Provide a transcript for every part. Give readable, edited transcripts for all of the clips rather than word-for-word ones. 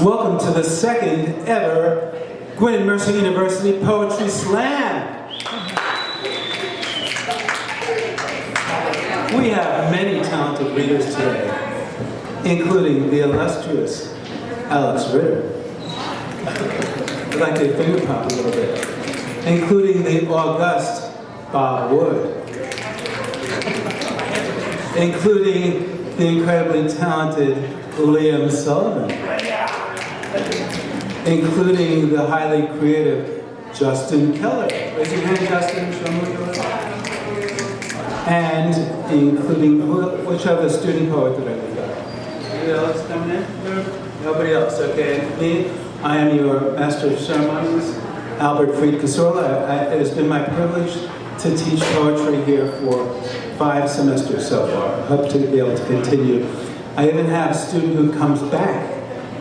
Welcome to the second ever Gwynedd Mercy University Poetry Slam. We have many talented readers today, including the illustrious Alex Ritter. I'd like to finger pop a little bit. Including the august Bob Wood. Including the incredibly talented Liam Sullivan. Including the highly creative Justin Keller. Raise your hand, Justin. Show me what you look like. And including, which other student poet did I leave out? Anybody else coming in? Nobody else, okay. And me, I am your Master of Ceremonies, Albert Fried Casorla. It has been my privilege to teach poetry here for 5 semesters so far. I hope to be able to continue. I even have a student who comes back,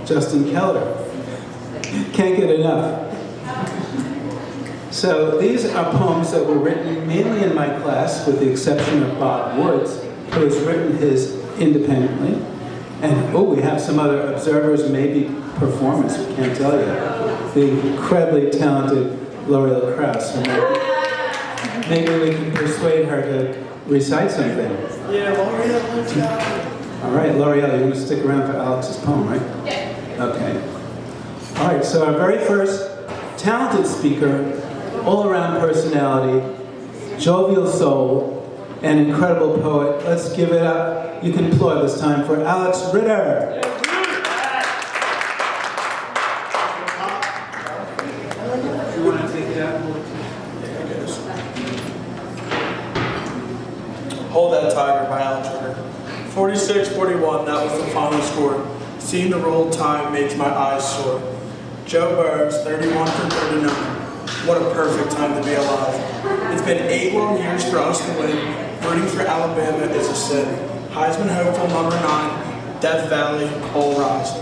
Justin Keller. Can't get enough. So these are poems that were written mainly in my class, with the exception of Bob Woods, who has written his independently. And we have some other observers, maybe performers, we can't tell you. The incredibly talented L'Oreal Krauss. Maybe we can persuade her to recite something. Yeah, L'Oreal, let's go. All right, L'Oreal, you're going to stick around for Alex's poem, right? Yeah. Okay. All right, so our very first talented speaker, all-around personality, jovial soul, and incredible poet. Let's give it up. You can applaud this time for Alex Ritter. You want to take it out? Hold That Tiger by Alex Ritter. 46-41, that was the final score. Seeing the roll of time makes my eyes sore. Joe Burrows, 31 for 39. What a perfect time to be alive. It's been 8 long years for us to win. Rooting for Alabama is a sin. Heisman hopeful number 9, Death Valley, all rise.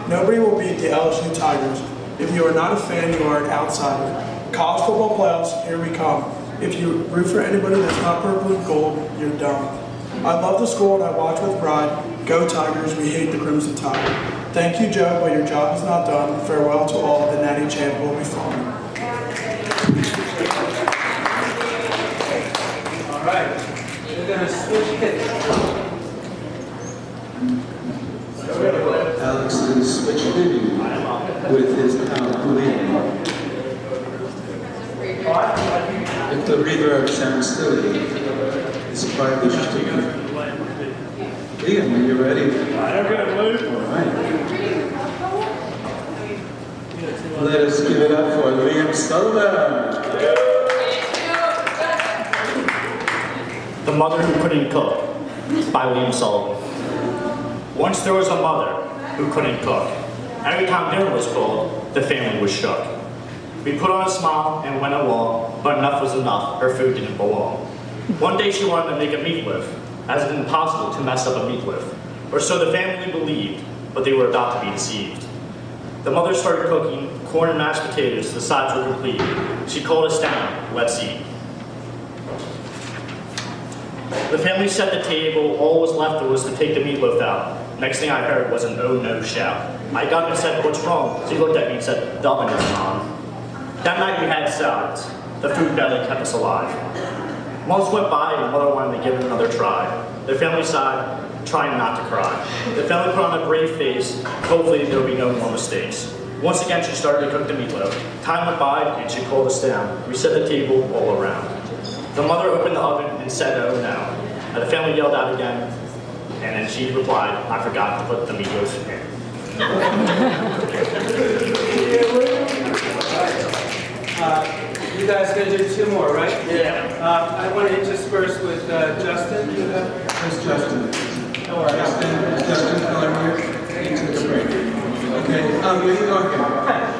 Nobody will beat the LSU Tigers. If you are not a fan, you are an outsider. College football playoffs, here we come. If you root for anybody that's not purple and gold, you're dumb. I love the school and I watch with pride. Go Tigers, we hate the Crimson Tide. Thank you, Joe, but your job is not done. Farewell to all, the Natty Champ will be fun. All right, we're going to switch hits. Alex is switching in with his pal, Liam. If the reverb sounds silly, it's partly stupid. Liam, are you ready? I'm good, Luke. All right. Let us give it up for Liam Sullivan. The Mother Who Couldn't Cook by Liam Sullivan. Once there was a mother who couldn't cook. Every time dinner was cold, the family was shook. We put on a smile and went along, but enough was enough, her food didn't belong. One day she wanted to make a meat loaf, as it's impossible to mess up a meat loaf. Or so the family believed, but they were about to be deceived. The mother started cooking corn and mashed potatoes, the sides were complete. She called us down, let's eat. The family set the table, all was left was to take the meatloaf out. Next thing I heard was an oh no shout. I got up and said, what's wrong? She looked at me and said, the oven is on. That night we had salads. The food barely kept us alive. Months went by and mother wanted to give it another try. The family sighed, trying not to cry. The family put on a brave face, hopefully there will be no more mistakes. Once again she started to cook the meatloaf. Time went by and she called us down. We set the table all around. The mother opened the oven and said, oh no. And the family yelled out again, and then she replied, I forgot to put the meatloaf in. You guys gonna do 2 more, right? Yeah. I want to intersperse with Justin. Where's Justin? All right. Justin, come here. He took a break. Okay. Where you going?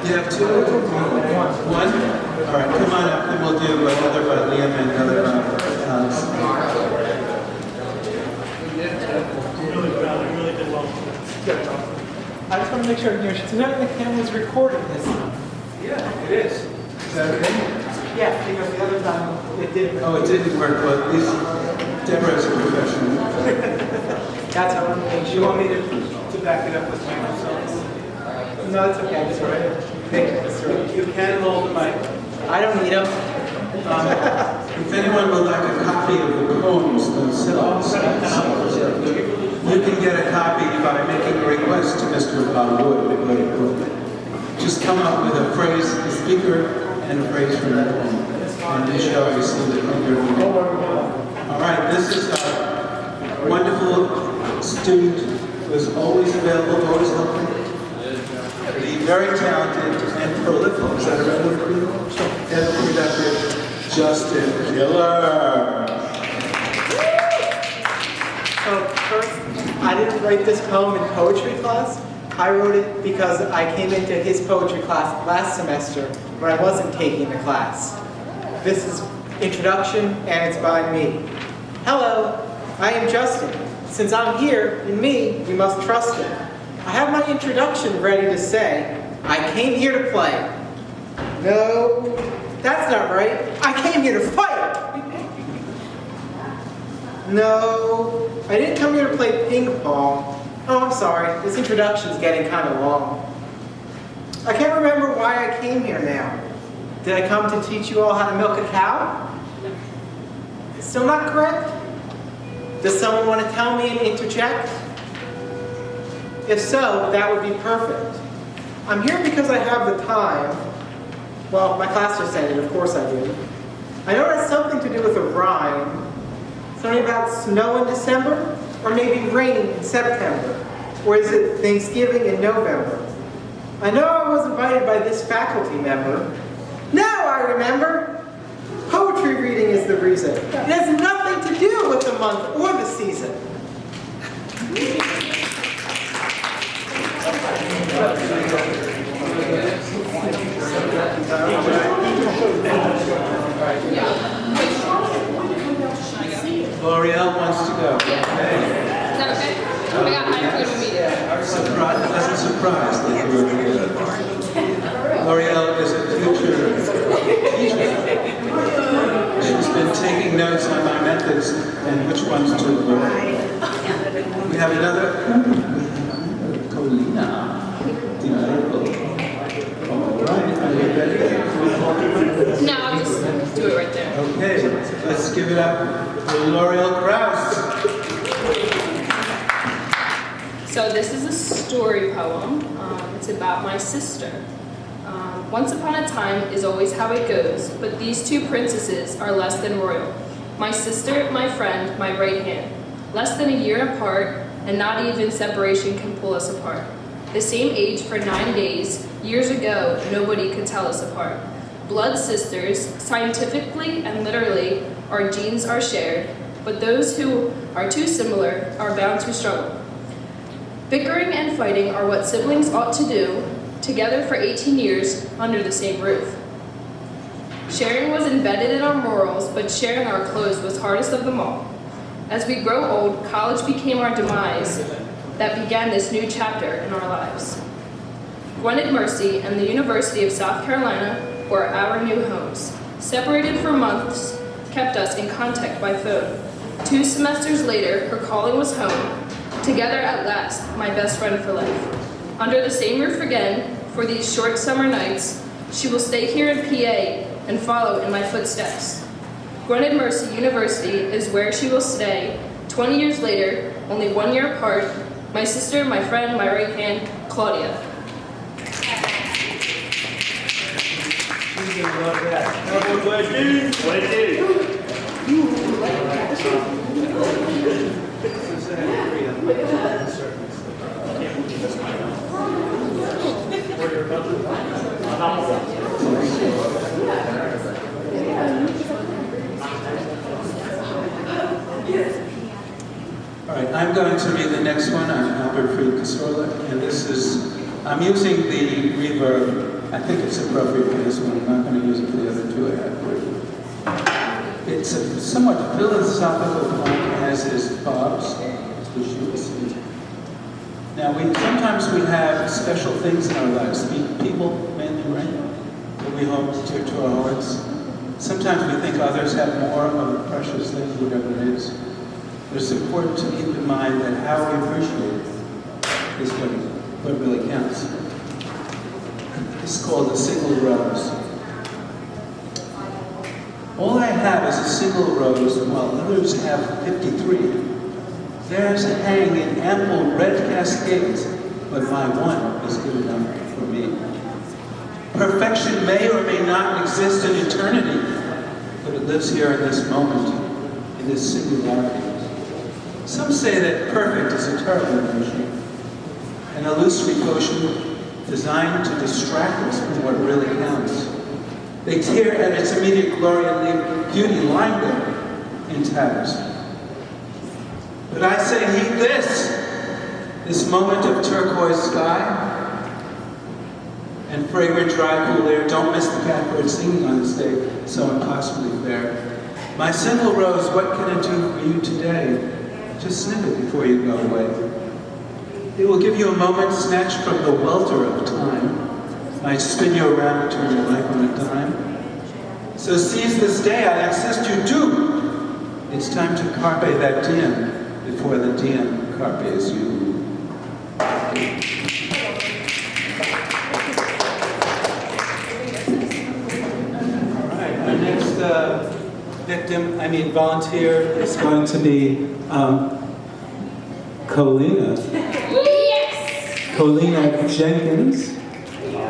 You have 2? 1? All right. Come on up, and we'll do another by Liam and another by Alex. Really good one. I just want to make sure, so that the camera's recording this. Yeah, it is. Is that okay? Yeah, because the other time it didn't. Oh, it didn't work, but at least Deborah's a professional. That's how I'm making sure. You want me to back it up with my results? No, it's okay. It's all right. Thank you. It's all right. You can hold the mic. I don't need them. If anyone would like a copy of the poems themselves, you can get a copy by making a request to Mr. Wood. Just come up with a phrase, the speaker, and a phrase from that poem, and you shall receive it from your email. All right, this is a wonderful student who is always available, always helping. The very talented and prolific, is that a right word for you? And productive Justin Killer. So first, I didn't write this poem in poetry class. I wrote it because I came into his poetry class last semester when I wasn't taking the class. This is introduction, and it's by me. Hello, I am Justin. Since I'm here, in me, we must trust him. I have my introduction ready to say, I came here to play. No, that's not right. I came here to fight. No, I didn't come here to play ping pong. Oh, I'm sorry. This introduction's getting kind of long. I can't remember why I came here now. Did I come to teach you all how to milk a cow? Still not correct? Does someone want to tell me and interject? If so, that would be perfect. I'm here because I have the time. Well, my class just ended, of course I do. I know it has something to do with a rhyme. Something about snow in December? Or maybe rain in September? Or is it Thanksgiving in November? I know I was invited by this faculty member. Now I remember! Poetry reading is the reason. It has nothing to do with the month or the season. L'Oreal wants to go. Okay. Is that okay? I got high food meeting. Pleasant surprise that you were here. L'Oreal is a future teacher. She's been taking notes on my methods and which ones to avoid. We have another. Colina. Delightful. All right, are you ready? No, I'll just do it right there. Okay, let's give it up to L'Oreal Krause. So this is a story poem. It's about my sister. Once upon a time is always how it goes, but these two princesses are less than royal. My sister, my friend, my right hand. Less than a year apart, and not even separation can pull us apart. The same age for 9 days, years ago, nobody could tell us apart. Blood sisters, scientifically and literally, our genes are shared, but those who are too similar are bound to struggle. Bickering and fighting are what siblings ought to do, together for 18 years under the same roof. Sharing was embedded in our morals, but sharing our clothes was hardest of them all. As we grow old, college became our demise that began this new chapter in our lives. Gwynedd Mercy and the University of South Carolina were our new homes. Separated for months, kept us in contact by phone. 2 semesters later, her calling was home. Together at last, my best friend for life. Under the same roof again, for these short summer nights, she will stay here in PA and follow in my footsteps. Gwynedd Mercy University is where she will stay. 20 years later, only 1 year apart, my sister, my friend, my right hand, Claudia. All right, I'm going to read the next one. I'm Albert Fried Casorla, and this is, I'm using the reverb. I think it's appropriate for this one. I'm not going to use it for the other 2 I have for you. It's a somewhat philosophical poem, as is Bob's, which you will see. Now, sometimes we have special things in our lives, people, mainly, right? That we hold dear to our hearts. Sometimes we think others have more of a precious thing, whatever it is. But it's important to keep in mind that how we appreciate it is what really counts. It's called a single rose. All I have is a single rose, while others have 53. Theirs hang in ample red cascades, but my one is good enough for me. Perfection may or may not exist in eternity, but it lives here in this moment, in this singularity. Some say that perfect is a terrible notion, an illusory potion designed to distract us from what really counts. They tear at its immediate glory and leave beauty lying there in tatters. But I say, heed this moment of turquoise sky and fragrant dry cool air. Don't miss the catbird singing on this day so impossibly fair. My single rose, what can it do for you today? Just snip it before you go away. It will give you a moment snatched from the welter of time. Might spin you around and turn your life on a dime. So seize this day, I insist you do. It's time to carpe that diem before the diem carpes you. All right, our next volunteer is going to be Colina. Yes! Colina Jenkins,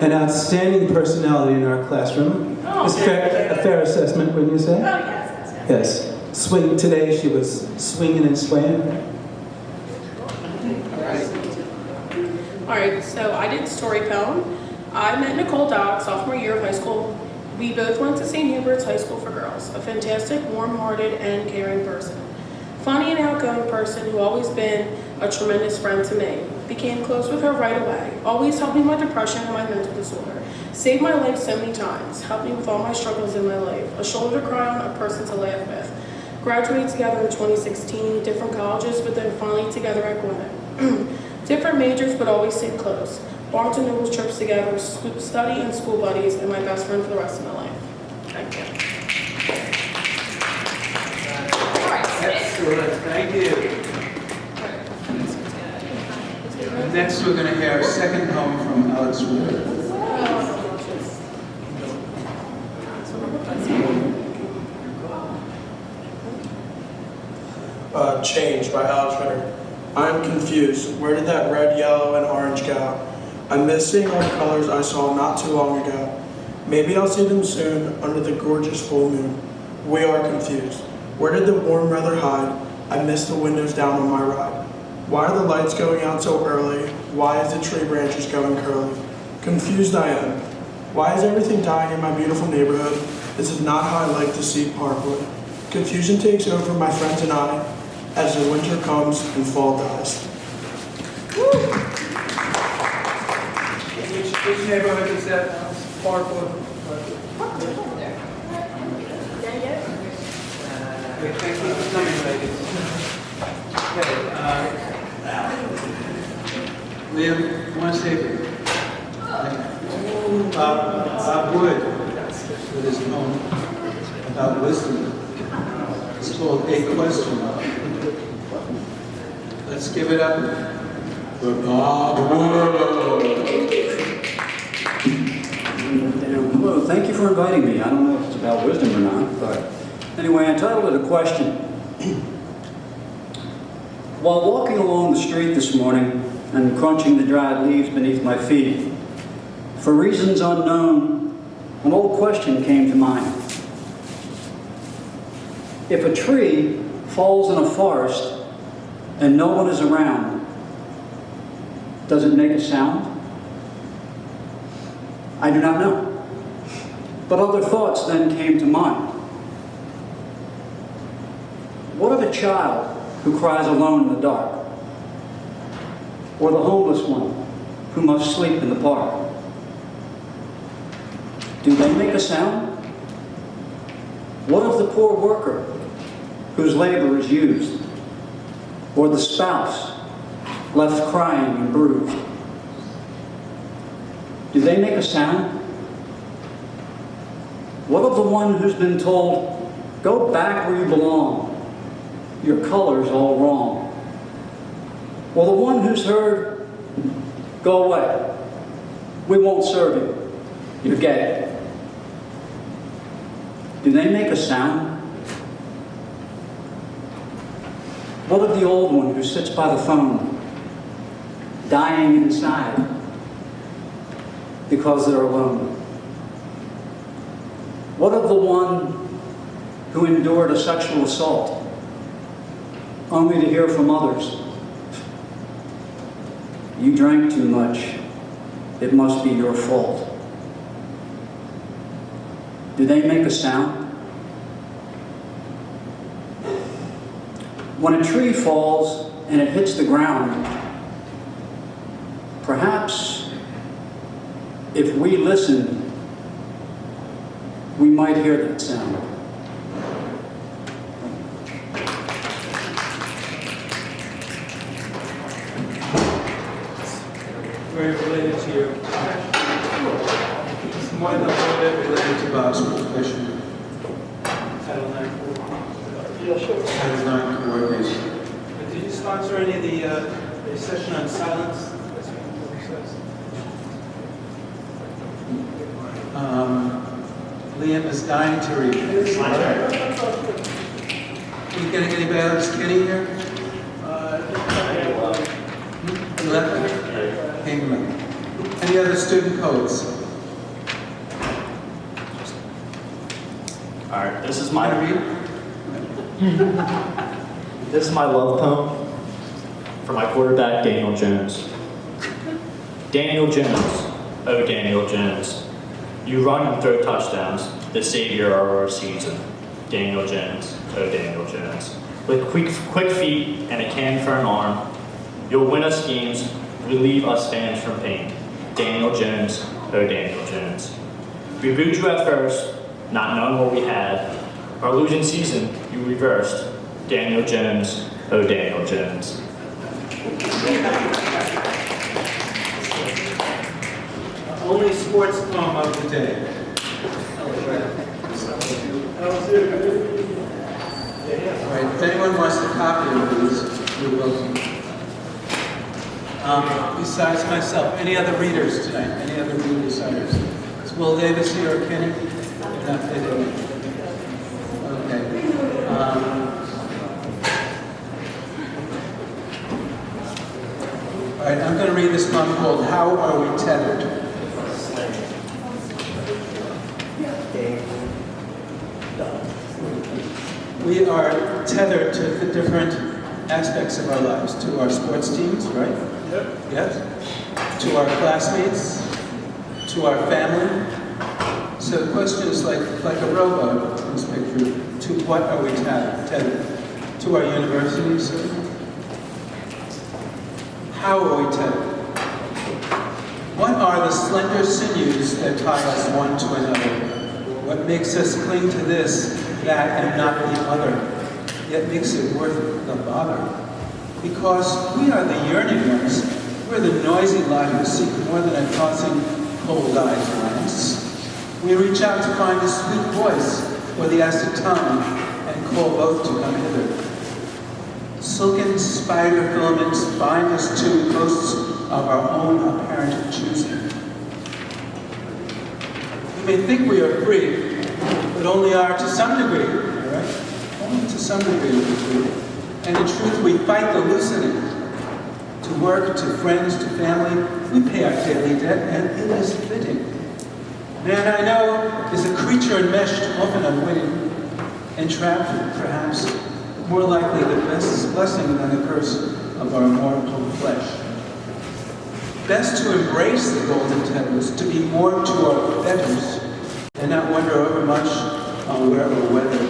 an outstanding personality in our classroom. It's a fair assessment, wouldn't you say? Oh, yes. Yes. Swing today, she was swinging and swaying. All right, so I did story poem. I met Nicole Dodd, sophomore year of high school. We both went to St. Hubert's High School for Girls, a fantastic, warm-hearted, and caring person. Funny and outgoing person who always been a tremendous friend to me. Became close with her right away. Always helped me with my depression and my mental disorder. Saved my life so many times. Helped me with all my struggles in my life. A shoulder to cry on, a person to laugh with. Graduated together in 2016, different colleges, but then finally together at Gwynedd. Different majors, but always stayed close. Barnes and Noble trips together, study and school buddies, and my best friend for the rest of my life. Thank you. All right, Excellent, thank you. Next, we're going to hear a second poem from Alex Wood. Change by Alex Ritter. I'm confused. Where did that red, yellow, and orange go? I'm missing all the colors I saw not too long ago. Maybe I'll see them soon under the gorgeous full moon. We are confused. Where did the warm weather hide? I missed the windows down on my ride. Why are the lights going out so early? Why is the tree branches going curly? Confused I am. Why is everything dying in my beautiful neighborhood? This is not how I like to see Parkwood. Confusion takes over my friends and I as the winter comes and fall dies. Which neighborhood is that? Parkwood. Thank you for coming, ladies. Okay, Liam, you want to say Bob Wood, with his poem about wisdom. It's called A Question. Let's give it up for Bob Wood. Hello, thank you for inviting me. I don't know if it's about wisdom or not, but anyway, I titled it A Question. While walking along the street this morning and crunching the dried leaves beneath my feet, for reasons unknown, an old question came to mind. If a tree falls in a forest and no one is around, does it make a sound? I do not know. But other thoughts then came to mind. What of a child who cries alone in the dark? Or the homeless one who must sleep in the park? Do they make a sound? What of the poor worker whose labor is used? Or the spouse left crying and bruised? Do they make a sound? What of the one who's been told, go back where you belong, your color's all wrong? Or the one who's heard, go away, we won't serve you, You're gay. Do they make a sound? What of the old one who sits by the phone, dying inside because they're alone? What of the one who endured a sexual assault only to hear from others, "You drank too much, it must be your fault"? Do they make a sound? When a tree falls and it hits the ground, perhaps if we listen, we might hear that sound. Very related to you. It's more than a little bit related to Bob's profession. Title IX. Yeah, sure. Title IX coordination. But did you sponsor any of the session on silence? That's what it says. Liam is dying to read. Are you getting anybody else getting here? 11? England. Any other student poets? All right, this is Want to my read? this is my love poem for my quarterback Daniel Jones. Daniel Jones, oh Daniel Jones, you run and throw touchdowns, the savior of our season. Daniel Jones, oh Daniel Jones, with quick feet and a can for an arm, you'll win us games, relieve us fans from pain. Daniel Jones, oh Daniel Jones. We booed you at first, not knowing what we had. Our losing season, you reversed. Daniel Jones, oh Daniel Jones. Only sports poem of the day. All right, if anyone wants a copy of these, you're welcome. Besides myself, any other readers tonight? Any other readers? Is Will Davis here or Kenny? No, they didn't. Okay. All right, I'm going to read this poem called "How Are We Tethered?" We are tethered to the different aspects of our lives, to our sports teams, right? Yep. Yes. To our classmates, to our family. So the question is like a rowboat in this picture, to what are we tethered? To our universities? How are we tethered? What are the slender sinews that tie us one to another? What makes us cling to this, that, and not the other, yet makes it worth the bother? Because we are the yearning ones. We're the noisy lot who seek more than a tossing, cold-eyed glance. We reach out to find the sweet voice or the acid tongue and call both to come hither. Silken spider filaments bind us to coasts of our own apparent choosing. We may think we are free, but only are to some degree, all right? Only to some degree we are free. And in truth, we fight the loosening. To work, to friends, to family, we pay our daily debt, and it is fitting. Man I know is a creature enmeshed, often unwitting, entrapped, perhaps, more likely the best blessing than the curse of our mortal flesh. Best to embrace the golden tethers, to be more to our betters, and not wonder overmuch on where or whether.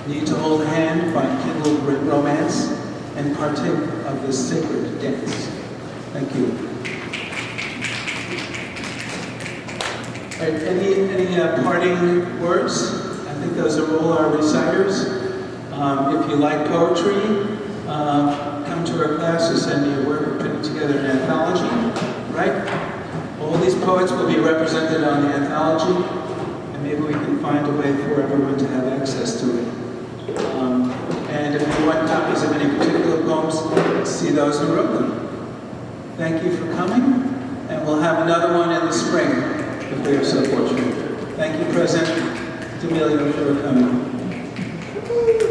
Need to hold a hand, find kindled romance, and partake of this sacred dance. Thank you. All right, any parting words? I think those are all our reciters. If you like poetry, come to our class or send me a work. We're putting together an anthology, right? All these poets will be represented on the anthology, and maybe we can find a way for everyone to have access to it. And if you want copies of any particular poems, see those who wrote them. Thank you for coming, and we'll have another one in the spring. if they are so fortunate. Thank you, President D'Amelio, for coming.